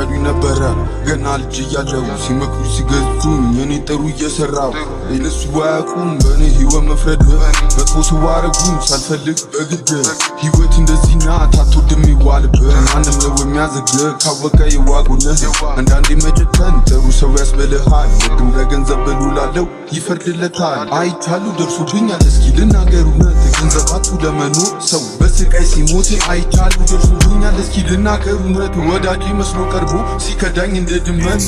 ይጠሉኝ ነበረ ገና ልጅ እያለሁ ሲመክሩ ሲገዙኝ እኔ ጥሩ እየሰራሁ እነሱ ባያውቁም በእኔ ሕይወት መፍረድ መጥፎ ሰው አረጉኝ ሳልፈልግ በግድ ሕይወት እንደዚህ ናት አትወድም ይዋልብህ ማንም ነው የሚያዝግህ ካወቀ የዋጉንህ አንዳንዴ መጨከን ጥሩ ሰው ያስበልሃል ደግም ለገንዘብ ብሎ ላለው ይፈርድለታል አይቻሉ ደርሶብኛል እስኪ ልናገር እውነት ገንዘብ አጡ ለመኖር ሰው በስቃይ ሲሞት አይቻሉ ደርሶብኛል እስኪ ልናገር እውነት ወዳጅ መስሎ ቀርቦ ሲከዳኝ እንደ ድመት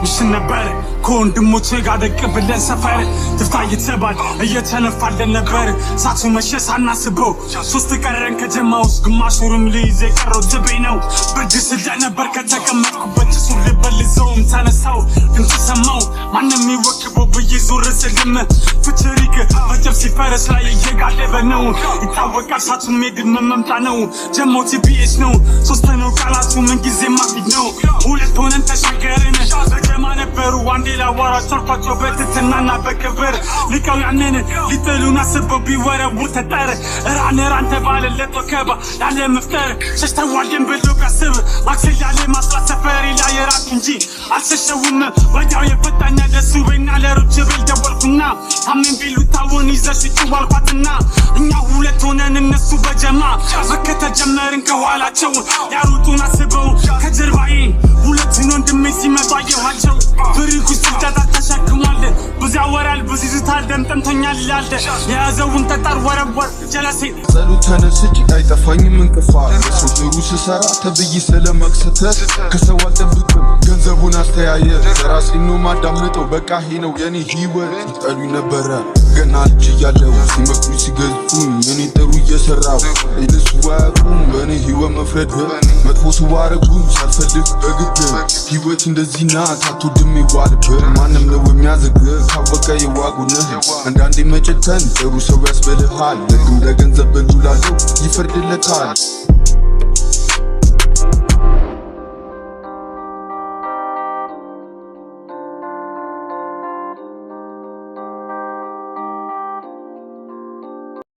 ውስን ነበር ከወንድሞቼ ጋር ደቅ ብለን ሰፈር ትፍታ እየተባል እየተነፋለን ነበር ሳቱ መሸ ሳናስበው ሶስት ቀረን ከጀማ ውስጥ ግማሹንም ልይዝ የቀረው ዝቤ ነው ብርድ ስለነበር ከተቀመጥኩበት ሱር ልበልዘውም ተነሳው ድምፅ ሰማው ማንም ይወክበው ብዬ ዞር ስልም ፍትሪክ በጀብ ሲፈረስ ላይ እየጋለበ ነው ይታወቃል ሳቱ ሜድን መምጣ ነው ጀማው ቲቢኤስ ነው ሶስት ነው ቃላቱ ምንጊዜ ማፊት ነው ሁለት ሆነን ተሻገርን በጀማ ነበሩ አንዴ ላዋራቸው ኳቸው በትትናና በክብር ልቀው ያንን ሊጥሉን አስበው ቢወረውር ተጠር ራን ተባለለት ወከባ ያለ መፍጠር ሸሽተዋልን ብሎ ቢያስብ ማክሰል ያለ ማስራት ሰፈሪ ላይ የራቅ እንጂ አልሸሸውም ወዲያው የፈታኛ ደሱ በና ለሩች ብል ደወልኩና አሜን ቢሉ ታውን ይዘሽ ትዋልኳትና እኛ ሁለት ሆነን እነሱ በጀማ መከተል ጀመርን ከኋላቸው ያሩጡን አስበው ከጀርባዬ ሁለቱን ወንድሜ ሲመጡ አየኋቸው ፍሪኩ ስልጣታ ተሸክሟል ብዙ ያወራል ብዙ ይዝታል ደምጠምቶኛል ይላል የያዘውን ተጣር ወረወር ጀለሴ ጸሎት ተነስቼ አይጠፋኝም እንቅፋት በሰው ጥሩ ስሰራ ተብዬ ስለመክሰተት ከሰው አልጠብቅም ገንዘቡን አስተያየት ራሴ ነው ማዳምጠው በቃ ይሄ ነው የኔ ሕይወት ይጠሉኝ ነበረ ገና ልጅ እያለሁ ሲመክሩ ሲገዙኝ እኔ ጥሩ እየሰራሁ እነሱ ባያውቁም በእኔ ሕይወት መፍረድ መጥፎ ሰው አረጉኝ ሳልፈልግ በግድ ሕይወት እንደዚህ ናት አትወድም ይዋልብህ ማንም ነው የሚያዝግህ ካወቀ የዋጉንህ አንዳንዴ መጨከን ጥሩ ሰው ያስበልሃል ደግም ለገንዘብ ብሎ ላለው ይፈርድለታል